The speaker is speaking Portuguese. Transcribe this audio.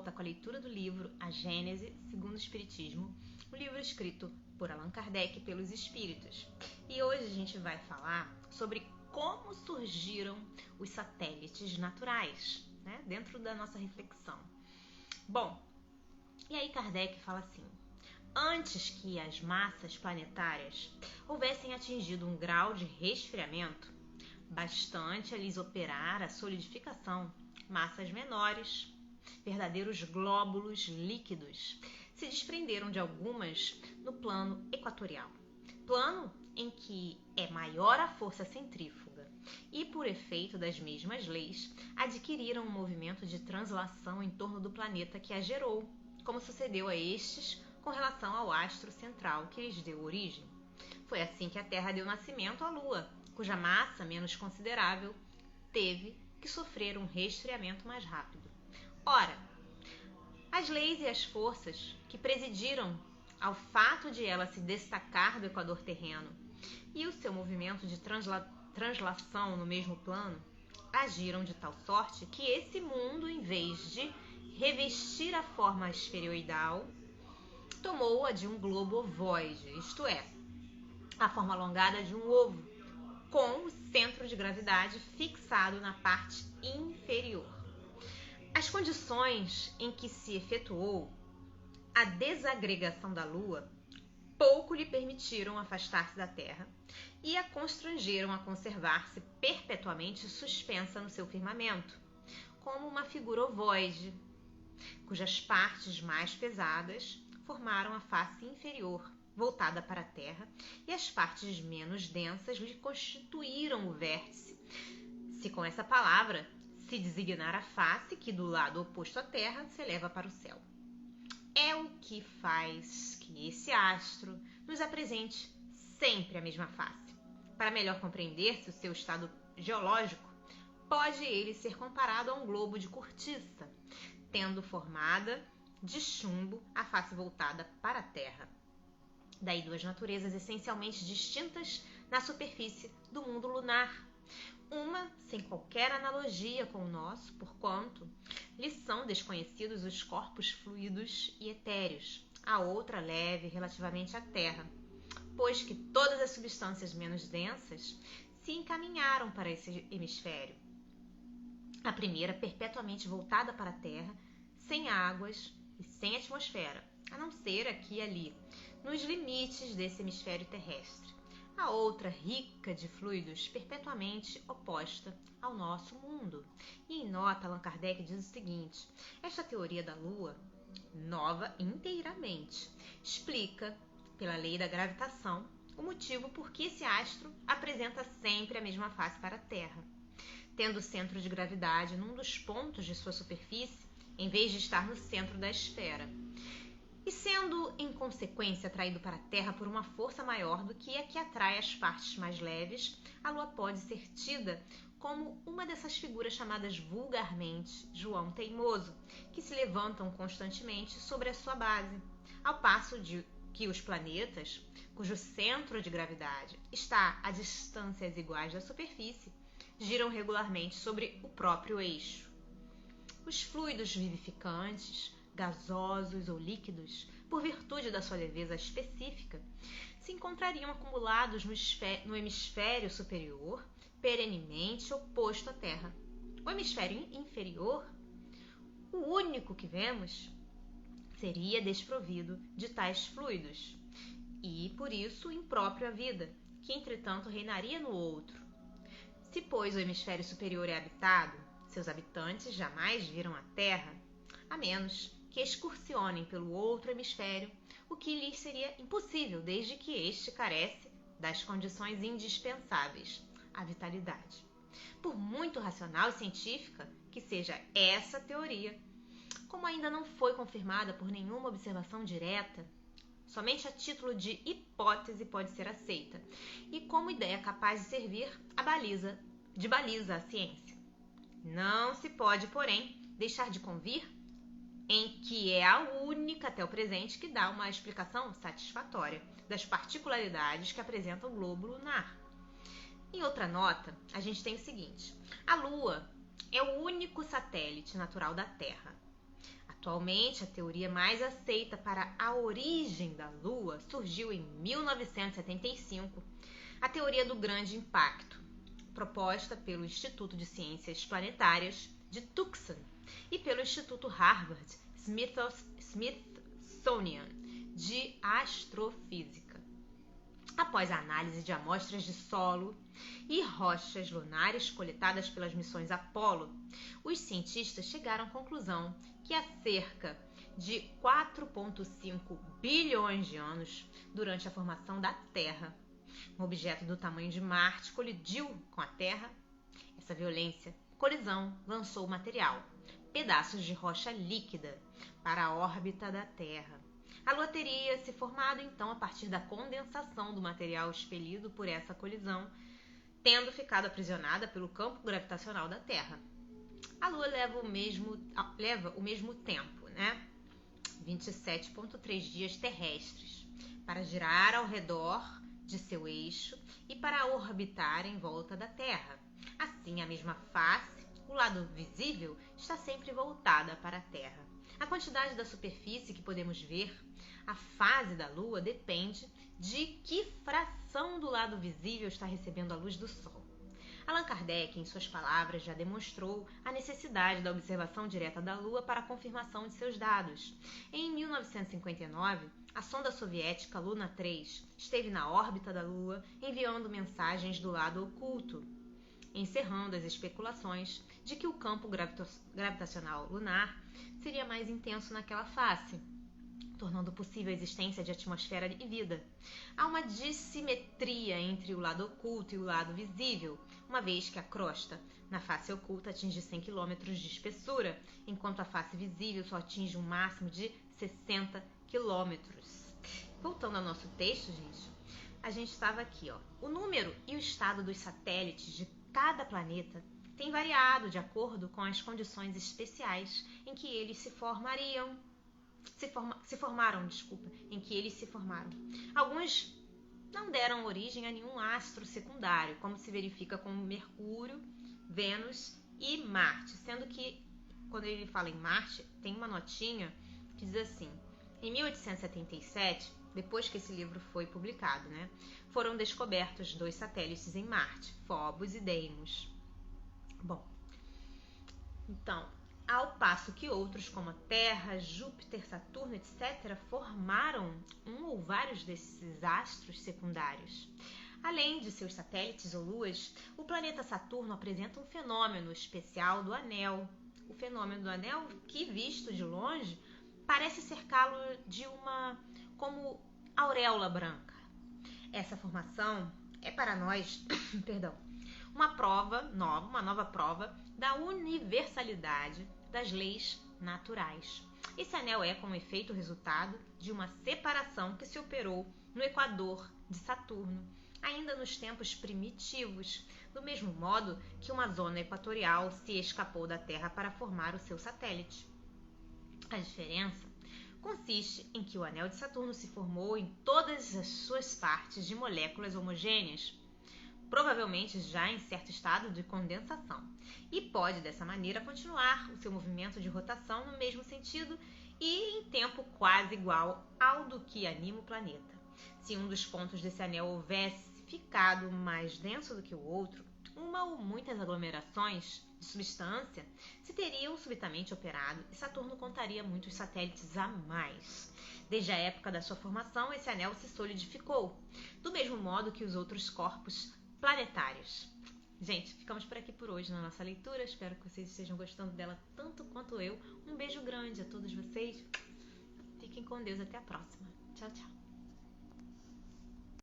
volta com a leitura do livro A Gênese segundo o Espiritismo, um livro escrito por Allan Kardec pelos Espíritos. E hoje a gente vai falar sobre como surgiram os satélites naturais, né, dentro da nossa reflexão. Bom, e aí Kardec fala assim: antes que as massas planetárias houvessem atingido um grau de resfriamento bastante a lhes operar a solidificação, massas menores, verdadeiros glóbulos líquidos, se desprenderam de algumas no plano equatorial, plano em que é maior a força centrífuga, e por efeito das mesmas leis, adquiriram um movimento de translação em torno do planeta que a gerou, como sucedeu a estes com relação ao astro central que lhes deu origem. Foi assim que a Terra deu nascimento à Lua, cuja massa menos considerável teve que sofrer um resfriamento mais rápido. Ora, as leis e as forças que presidiram ao fato de ela se destacar do equador terreno e o seu movimento de translação no mesmo plano agiram de tal sorte que esse mundo, em vez de revestir a forma esferoidal, tomou a de um globo ovoide, isto é, a forma alongada de um ovo, com o centro de gravidade fixado na parte inferior. As condições em que se efetuou a desagregação da Lua pouco lhe permitiram afastar-se da Terra e a constrangeram a conservar-se perpetuamente suspensa no seu firmamento, como uma figura ovoide, cujas partes mais pesadas formaram a face inferior, voltada para a Terra, e as partes menos densas lhe constituíram o vértice, se com essa palavra se designar a face que, do lado oposto à Terra, se eleva para o céu. É o que faz que esse astro nos apresente sempre a mesma face. Para melhor compreender-se o seu estado geológico, pode ele ser comparado a um globo de cortiça, tendo formada de chumbo a face voltada para a Terra. Daí duas naturezas essencialmente distintas na superfície do mundo lunar. Uma sem qualquer analogia com o nosso, porquanto lhe são desconhecidos os corpos fluidos e etéreos. A outra leve relativamente à Terra, pois que todas as substâncias menos densas se encaminharam para esse hemisfério. A primeira perpetuamente voltada para a Terra, sem águas e sem atmosfera, a não ser aqui e ali, nos limites desse hemisfério terrestre. A outra, rica de fluidos, perpetuamente oposta ao nosso mundo. E em nota, Allan Kardec diz o seguinte: esta teoria da Lua, nova inteiramente, explica, pela lei da gravitação, o motivo por que esse astro apresenta sempre a mesma face para a Terra, tendo o centro de gravidade num dos pontos de sua superfície, em vez de estar no centro da esfera, e sendo, em consequência, atraído para a Terra por uma força maior do que a que atrai as partes mais leves, a Lua pode ser tida como uma dessas figuras chamadas vulgarmente João Teimoso, que se levantam constantemente sobre a sua base, ao passo de que os planetas, cujo centro de gravidade está a distâncias iguais da superfície, giram regularmente sobre o próprio eixo. Os fluidos vivificantes, gasosos ou líquidos, por virtude da sua leveza específica, se encontrariam acumulados no hemisfério superior, perenemente oposto à Terra. O hemisfério inferior, o único que vemos, seria desprovido de tais fluidos e, por isso, impróprio à vida, que entretanto reinaria no outro. Se, pois, o hemisfério superior é habitado, seus habitantes jamais viram a Terra, a menos que excursionem pelo outro hemisfério, o que lhes seria impossível, desde que este carece das condições indispensáveis, a vitalidade. Por muito racional e científica que seja essa teoria, como ainda não foi confirmada por nenhuma observação direta, somente a título de hipótese pode ser aceita, e como ideia capaz de servir de baliza à ciência. Não se pode, porém, deixar de convir em que é a única até o presente que dá uma explicação satisfatória das particularidades que apresenta o globo lunar. Em outra nota, a gente tem o seguinte: a Lua é o único satélite natural da Terra. A Atualmente, a teoria mais aceita para a origem da Lua surgiu em 1975, a teoria do grande impacto, proposta pelo Instituto de Ciências Planetárias de Tucson e pelo Instituto Harvard Smithsonian de Astrofísica. Após a análise de amostras de solo e rochas lunares coletadas pelas missões Apollo, os cientistas chegaram à conclusão que há cerca de 4,5 bilhões de anos, durante a formação da Terra, um objeto do tamanho de Marte colidiu com a Terra. Essa colisão lançou o material, pedaços de rocha líquida, para a órbita da Terra. A Lua teria se formado então a partir da condensação do material expelido por essa colisão, tendo ficado aprisionada pelo campo gravitacional da Terra. A Lua leva o mesmo tempo, 27,3 dias terrestres, para girar ao redor de seu eixo e para orbitar em volta da Terra. Assim, a mesma face, o lado visível, está sempre voltada para a Terra. A quantidade da superfície que podemos ver, a fase da Lua, depende de que fração do lado visível está recebendo a luz do Sol. Allan Kardec, em suas palavras, já demonstrou a necessidade da observação direta da Lua para a confirmação de seus dados. Em 1959, a sonda soviética Luna 3 esteve na órbita da Lua, enviando mensagens do lado oculto, encerrando as especulações de que o campo gravitacional lunar seria mais intenso naquela face, tornando possível a existência de atmosfera e vida. Há uma dissimetria entre o lado oculto e o lado visível, uma vez que a crosta na face oculta atinge 100 km de espessura, enquanto a face visível só atinge um máximo de 60 km. Voltando ao nosso texto, a gente estava aqui, O número e o estado dos satélites de cada planeta tem variado de acordo com as condições especiais em que eles se formaram. Alguns não deram origem a nenhum astro secundário, como se verifica com Mercúrio, Vênus e Marte, sendo que, quando ele fala em Marte, tem uma notinha que diz assim: em 1877, depois que esse livro foi publicado, foram descobertos 2 satélites em Marte, Phobos e Deimos. Bom, então, ao passo que outros, como a Terra, Júpiter, Saturno, etc., formaram um ou vários desses astros secundários. Além de seus satélites ou luas, o planeta Saturno apresenta um fenômeno especial do anel. O fenômeno do anel, que visto de longe, parece cercá-lo de uma como auréola branca. Essa formação é para nós, uma nova prova da universalidade das leis naturais. Esse anel é, como efeito, resultado de uma separação que se operou no equador de Saturno, ainda nos tempos primitivos, do mesmo modo que uma zona equatorial se escapou da Terra para formar o seu satélite. A diferença consiste em que o anel de Saturno se formou em todas as suas partes de moléculas homogêneas, provavelmente já em certo estado de condensação, e pode dessa maneira continuar o seu movimento de rotação no mesmo sentido e em tempo quase igual ao do que anima o planeta. Se um dos pontos desse anel houvesse ficado mais denso do que o outro, uma ou muitas aglomerações de substância se teriam subitamente operado e Saturno contaria muitos satélites a mais. Desde a época da sua formação, esse anel se solidificou, do mesmo modo que os outros corpos planetários. Gente, ficamos por aqui por hoje na nossa leitura. Espero que vocês estejam gostando dela tanto quanto eu. Um beijo grande a todos vocês. Fiquem com Deus. Até a próxima. Tchau, tchau.